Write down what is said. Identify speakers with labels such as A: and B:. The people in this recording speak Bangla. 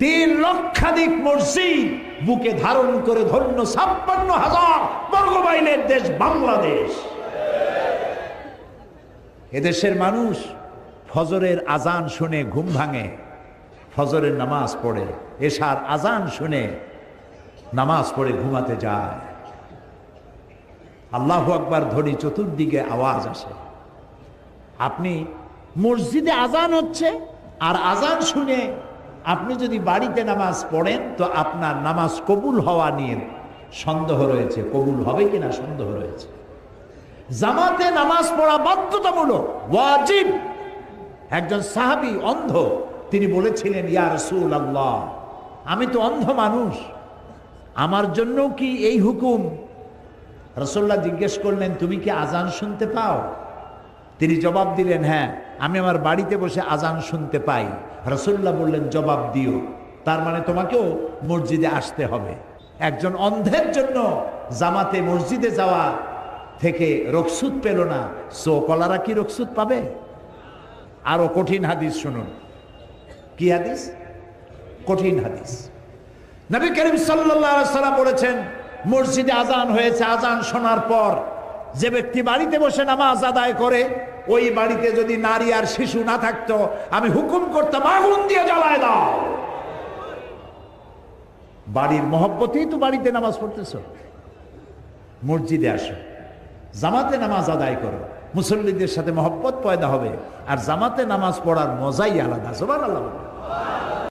A: 3 লক্ষাধিক মসজিদ বুকে ধারণ করে ধন্য 56,000 বর্গমাইলের দেশ বাংলাদেশ। এদেশের মানুষ ফজরের আজান শুনে ঘুম ভাঙে, ফজরের নামাজ পড়ে, এশার আজান শুনে নামাজ পড়ে ঘুমাতে যায়। আল্লাহু আকবার ধ্বনি চতুর্দিকে আওয়াজ আসে। আপনি মসজিদে আজান হচ্ছে আর আজান শুনে আপনি যদি বাড়িতে নামাজ পড়েন তো আপনার নামাজ কবুল হওয়া নিয়ে সন্দেহ রয়েছে, কবুল হবে কিনা সন্দেহ রয়েছে। জামাতে নামাজ পড়া বাধ্যতামূলক, ওয়াজিব। একজন সাহাবী অন্ধ, তিনি বলেছিলেন, ইয়া রাসূলুল্লাহ, আমি তো অন্ধ মানুষ, আমার জন্য কি এই হুকুম? রাসূলুল্লাহ জিজ্ঞেস করলেন, তুমি কি আজান শুনতে পাও? তিনি জবাব দিলেন, হ্যাঁ, আমি আমার বাড়িতে বসে আজান শুনতে পাই। রাসূলুল্লাহ বললেন, জবাব দিও, তার মানে তোমাকেও মসজিদে আসতে হবে। একজন অন্ধের জন্য জামাতে মসজিদে যাওয়া থেকে রুখসত পেল না, সো কলারা কি রুখসত পাবে? আরো কঠিন হাদিস শুনুন। কি হাদিস? কঠিন হাদিস। নবী করিম সাল্লাল্লাহু আলাইহি ওয়াসাল্লাম বলেছেন, মসজিদে আজান হয়েছে, আজান শোনার পর যে ব্যক্তি বাড়িতে বসে নামাজ আদায় করে, ওই বাড়িতে যদি নারী আর শিশু না থাকতো, আমি হুকুম করতাম আগুন দিয়ে জ্বালায় দাও। বাড়ির মহব্বতেই তো বাড়িতে নামাজ পড়তেছো, মসজিদে আসো, জামাতে নামাজ আদায় করো, মুসল্লিদের সাথে মহব্বত পয়দা হবে, আর জামাতে নামাজ পড়ার মজাই আলাদা। সুবহানাল্লাহ।